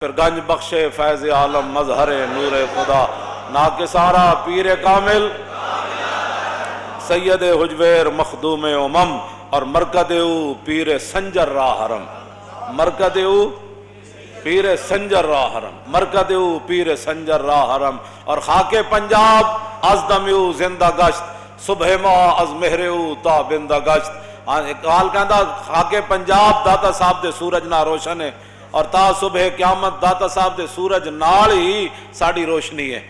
پھر گنج بخشے فیض عالم مظہر نور خدا ناکسارا پیر کامل سید حجویر مخدوم امم اور مرکد او پیر سنجر را حرم مرکد او پیر سنجر را حرم مرکد او پیر سنجر را حرم اور خاک پنجاب از دم او زندہ گشت صبح ماہ از مہر او تا بندہ گشت اقبال کہندا خاک پنجاب داتا صاحب دے سورج نہ روشن ہے اور تا صبح قیامت داتا صاحب دے سورج نال ہی ساڑی روشنی ہے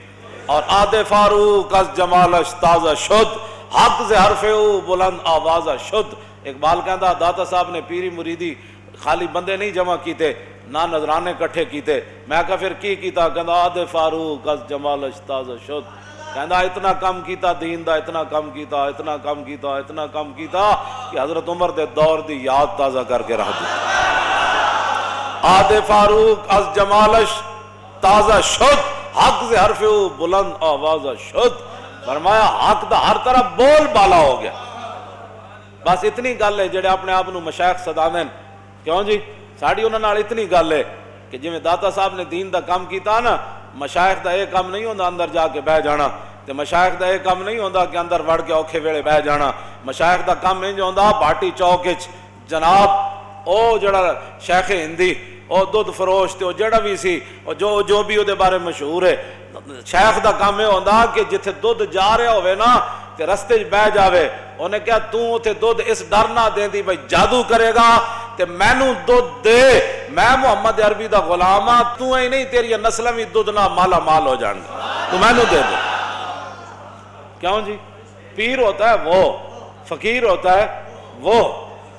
اور آد فاروق از جمالش تازہ شد حق سے حرف او بلند آوازہ شد اقبال کہندا داتا صاحب نے پیری مریدی خالی بندے نہیں جمع کیتے نہ نظرانے کٹھے کیتے میں کہا پھر کی کیتا کہندا آد فاروق از جمالش تازہ شد کہندا اتنا کم کیتا دین دا اتنا کم کیتا اتنا کم کیتا اتنا کم کیتا کہ حضرت عمر دے دور دی یاد تازہ کر کے رہ دی آد فاروق از جمالش تازہ شد حق سے حرف او بلند آوازہ شد فرمایا حق دا ہر طرف بول بالا ہو گیا بس اتنی گل ہے جڑے اپنے آپ نو مشائخ صدا دین کیوں جی ساڑی انہاں نال اتنی گل ہے کہ جی میں داتا صاحب نے دین دا کام کیتا نا مشائخ دا ایک کام نہیں ہوندا اندر جا کے بہ جانا تے مشائخ دا ایک کام نہیں ہوندا کہ اندر وڑ کے اوکھے ویلے بہ جانا مشائخ دا کام انج ہوندا بھاٹی چوک وچ جناب او جڑا شیخ ہندی او دودھ فروش تے او جڑا بھی سی او جو بھی او دے بارے مشہور ہے شیخ دا کام ہے ہوندا کہ جتھے دودھ جا رہا ہوئے نا تے رستے وچ بہ جاوے انہیں کہا تو تے دودھ اس ڈر نہ دیندی بھئی جادو کرے گا تے مینوں دودھ دے میں محمد عربی دا غلام ہاں تو ہی نہیں تیری نسل بھی دودھ نہ مالا مال ہو جان گا تو مینوں دے دے کیوں جی پیر ہوتا ہے وہ فقیر ہوتا ہے وہ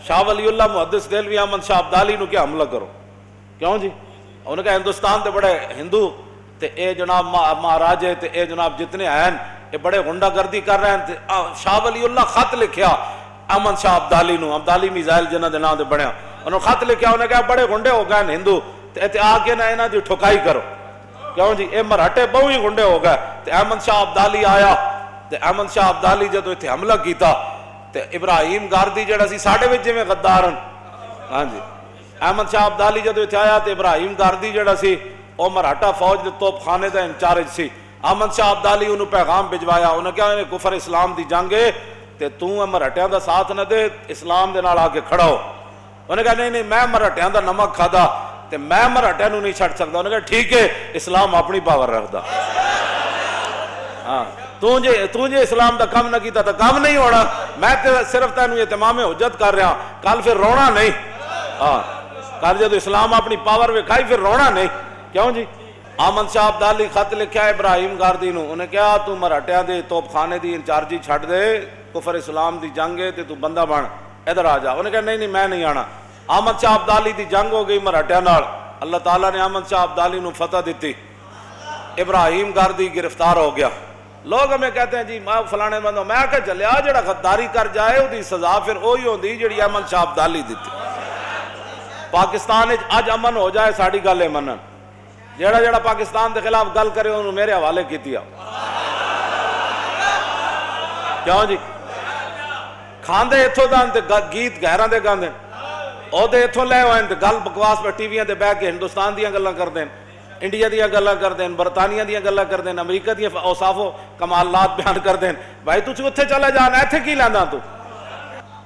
شاہ ولی اللہ محدث دہلوی احمد شاہ عبدالی نو کیا حملہ کرو کیوں جی انہوں نے کہا ہندوستان تے بڑے ہندو تے اے جناب مہاراجے تے اے جناب جتنے ہیں اے بڑے غنڈہ گردی کر رہے ہیں تے شاہ ولی اللہ خط لکھیا احمد شاہ عبدالی نو عبدالی میزائل جنہ دے نام دے بڑھیا انہوں نے خط لکھیا انہوں نے کہا بڑے غنڈے ہو گئے ہندو تے آ کے نہ انہاں دی ٹھکائی کرو کیوں جی اے مراٹھے بہو ہی غنڈے ہو گئے تے احمد شاہ عبدالی آیا تے احمد شاہ عبدالی جدو ایتھے حملہ کیتا تے ابراہیم گاردی جڑا سی ساڈے وچ جویں غدارن ہاں جی احمد شاہ عبدالی جدو ایتھے آیا تے ابراہیم گاردی جڑا سی او مراٹھا فوج دے توپ خانے دا انچارج سی احمد شاہ عبدالی انہوں پیغام بھجوایا انہوں نے کہا انہیں کفر اسلام دی جنگ ہے تے تو مراٹھیاں دا ساتھ نہ دے اسلام دے نال آ کے کھڑا ہو انہوں نے کہا نہیں میں مراٹھیاں دا نمک کھادا تے میں مراٹھیاں نو نہیں چھڑ سکدا انہوں نے کہا ٹھیک ہے اسلام اپنی پاور رکھدا ہاں تو جے اسلام دا کم نہ کیتا تا کم نہیں ہونا میں صرف تینوں یہ تمام حجت کر رہا کل پھر رونا نہیں ہاں کل جدو اسلام اپنی پاور وکھائی پھر رونا نہیں کیوں جی احمد شاہ عبدالی خط لکھیا ابراہیم گاردی نو انہیں کہا تو مراٹھیاں دے توپ خانے دی انچارجی چھڑ دے کفر اسلام دی جنگ ہے تے تو بندہ بن ادھر آ جا انہیں کہا نہیں میں نہیں آنا احمد شاہ عبدالی دی جنگ ہو گئی مراٹھیاں نال اللہ تعالیٰ نے احمد شاہ عبدالی نو فتح دیتی ابراہیم گاردی گرفتار ہو گیا لوگ ہمیں کہتے ہیں جی میں فلانے بندوں میں کہ چلیا جڑا غداری کر جائے وہ دی سزا پھر وہی ہوندی جڑی احمد شاہ عبدالی دیتی پاکستان اج امن ہو جائے ساڑی گل منن جڑا پاکستان دے خلاف گل کرے انہوں میرے حوالے کیتی کیوں جی کھاندے اتھوں دان تے گیت گہراں دے گاندے او دے اتھوں لے ہوئے تے گل بکواس پہ ٹی ویاں تے بیٹھ کے ہندوستان دیاں گلاں کردے انڈیا دیا گلا کر دیں برطانیہ دیا گلا کر دیں امریکہ دیا اوصاف و کمالات بیان کر دیں بھائی تو اتھے چلا جانا ایتھے کی لینا تو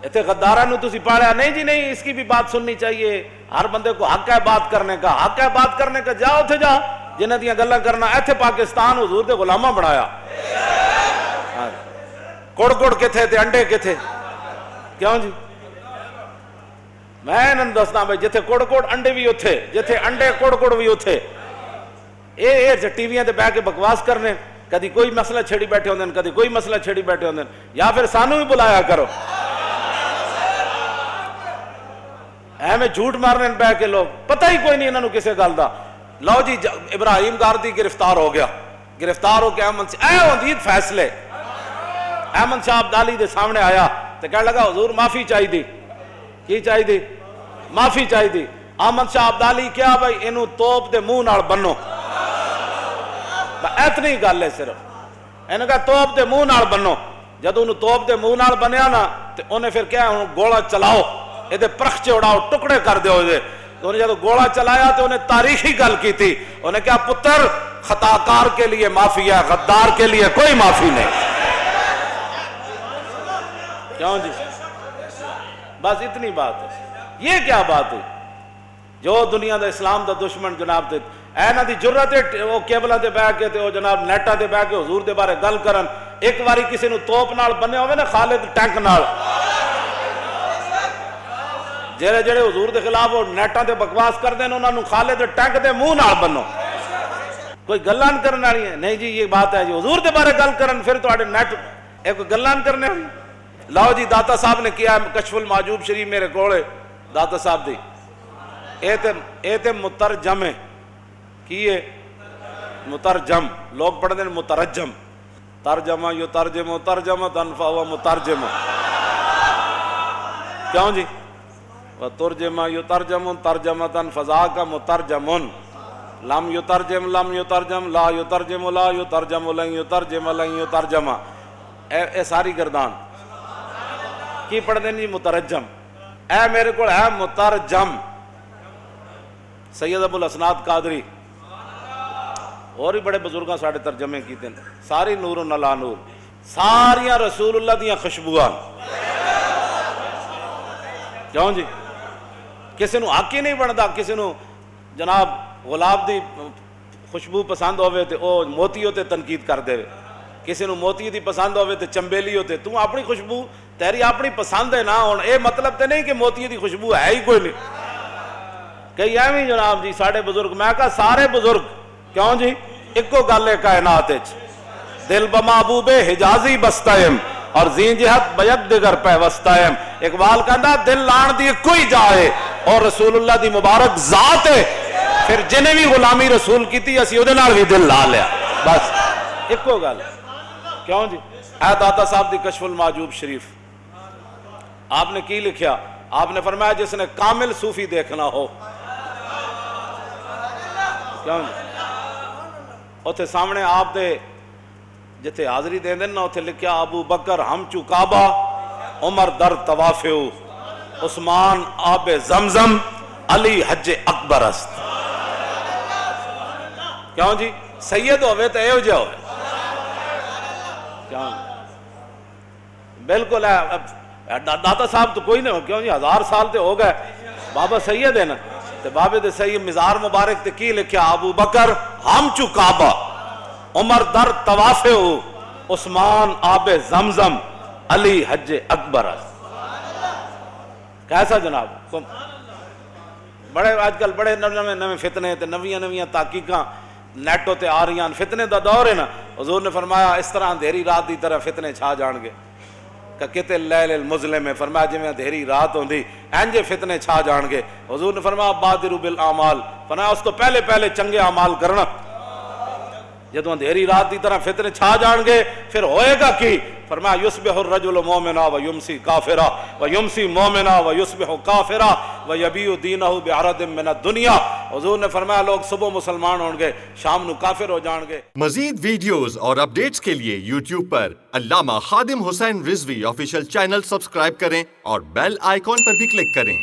ایتھے غدارہ نو تسی پاڑیا نہیں جی نہیں اس کی بھی بات سننی چاہیے ہر بندے کو حق ہے بات کرنے کا حق ہے بات کرنے کا جا اتھے جا جنہ دیا گلا کرنا ایتھے پاکستان حضور دے غلامہ بنایا کڑ کے تھے انڈے کے تھے کیوں جی میں انہوں دسنا بھائی جتھے کڑ انڈے بھی اتھے جتھے انڈے کڑ بھی اتھے اے ٹی ویاں تے بیٹھ کے بکواس کرنے کدی کوئی مسئلہ چھڑی بیٹھے ہوندے کدی کوئی مسئلہ چھڑی بیٹھے ہوندے یا پھر سانو بھی بلایا کرو میں جھوٹ مارنے بیٹھ کے لوگ پتہ ہی کوئی نہیں انہوں کسے گل دا لو جی ابراہیم گاردی گرفتار ہو گیا گرفتار ہو کے احمد سے اے ہوندید فیصلے احمد شاہ عبدالی دے سامنے آیا تے کہنے لگا حضور معافی چاہی دی کی چاہی دی معافی چاہی دی احمد شاہ عبدالی کیا بھائی انہوں توپ دے منہ نال بنو اتنی گل ہے صرف انہوں کہا توپ دے منہ نال بنو جدو انہوں توپ دے منہ نال بنیا نا تے انہیں پھر کیا انہوں گولا چلاؤ یہ دے پرخچے اڑاؤ ٹکڑے کر دیو دے تو انہیں جب گوڑا چلایا تو انہیں تاریخی گل کی تھی, انہیں کہا پتر خطاکار کے لیے معافی ہے, غدار کے لیے کوئی معافی نہیں. کیوں جی؟ بس اتنی بات ہے. یہ کیا بات ہے جو دنیا دا اسلام دا دشمن جناب تے اینا دی جرت ہے وہ کیبلہ دے بیٹھ کے تے وہ جناب نیٹا دے بیٹھ کے حضور دے بارے گل کرن. ایک واری کسی نو توپ نال بننے ہوئے نا خالد ٹینک نال, جڑے جڑے حضور دے خلاف وہ نیٹا دے بکواس کر دیں انہاں نو خالد ٹینک دے منہ نال بنو. کوئی گلان کرنے والی ہے نہیں جی, یہ بات ہے جی حضور دے بارے گل کرن پھر تواڈے نیٹ ایک گلان کرنے والی. لاؤ جی داتا صاحب نے کیا کشف المعجوب شریف میرے کولے داتا صاحب دی, اے تے مترجم ہے کی ہے مترجم, لوگ پڑھ دیں مترجم, ترجمہ یو ترجمہ ترجمہ تنفع و مترجمہ. کیوں جی؟ ترجمہ یو ترجم ترجمہ فضا کا مترجمن, لم یو ترجم لم یو ترجم لا یو ترجم لا یو ترجم لن یو ترجم لن یو ترجمہ. اے ساری گردان کی پڑھ دیں جی مترجم, اے میرے کو ہے مترجم. سید ابو الاسناد قادری اور ہی بڑے بزرگاں ساڑھے ترجمے کیتے ہیں, ساری نور و نلا نور, ساریاں رسول اللہ دیاں خوشبوان. کیوں جی؟ کسی نو حق ہی نہیں بنتا کسی نو جناب غلاب دی خوشبو پسند ہوئے تے او موتی ہوتے تنقید کر دے, کسی نو موتی دی پسند ہوئے تے چمبیلی ہوتے. تو اپنی خوشبو تیری اپنی پسند ہے نا, اور اے مطلب تے نہیں کہ موتی دی خوشبو ہے ہی کوئی نہیں. کئی ایویں جناب جی ساڑھے بزرگ, میں کہا سارے بزرگ کیوں جی ایک کو گل ہے کائنات اچ, دل بمحبوب حجازی بستائم اور زین جہت بیک دگر پیوستائم. اقبال کہندا دل لان دی کوئی جائے اور رسول اللہ دی مبارک ذات ہے, پھر جنہیں بھی غلامی رسول کی تھی اسی ادھے نال بھی دل لا لیا. بس ایک کو گل. کیوں جی؟ اے داتا صاحب دی کشف المعجوب شریف آپ نے کی لکھیا؟ آپ نے فرمایا جس نے کامل صوفی دیکھنا ہو, کیوں جی اتھے سامنے آپ دے جتے حاضری دیں دن نا اتھے لکھیا ابو بکر ہم چو کعبہ, عمر در توافیو, عثمان آب زمزم, علی حج اکبر است. کیوں جی؟ سید ہوئے تو ایو جا ہوئے. کیوں بالکل ہے داتا صاحب تو کوئی نہیں ہو. کیوں جی 1000 سال تے ہو گئے, بابا سید ہے نا, تے بابے دے سید مزار مبارک تے کی لکھیا ابو بکر ہم چو کعبہ, عمر در توافیو, عثمان آب زمزم, علی حج اکبر است. کیسا جناب؟ بڑے آج کل بڑے نویں فتنے تے نویاں تحقیقاں نیٹو تے آ رہی ہیں, فتنے دا دور ہے نا. حضور نے فرمایا اس طرح اندھیری رات دی طرح فتنے چھا جان گے کہ کتے اللیل المظلم میں, فرمایا جی میں اندھیری رات ہوندی اینجے فتنے چھا جان گے. حضور نے فرمایا بادروا بالاعمال, فرمایا اس تو پہلے چنگے اعمال کرنا. جدو اندھیری رات دی طرح فتنے چھا جان گے پھر ہوئے گا کی؟ فرمایا یصبح الرجل مومنا و یمسی کافرا و یمسی مومنا و یصبح کافرا و یبیع دینہ بعرض من الدنیا. حضور نے فرمایا لوگ صبح مسلمان ہوں گے شام نو کافر ہو جان گے. مزید ویڈیوز اور اپڈیٹس کے لیے یوٹیوب پر علامہ Khadim Hussain Rizvi official channel subscribe کریں اور بیل آئیکن پر بھی کلک کریں.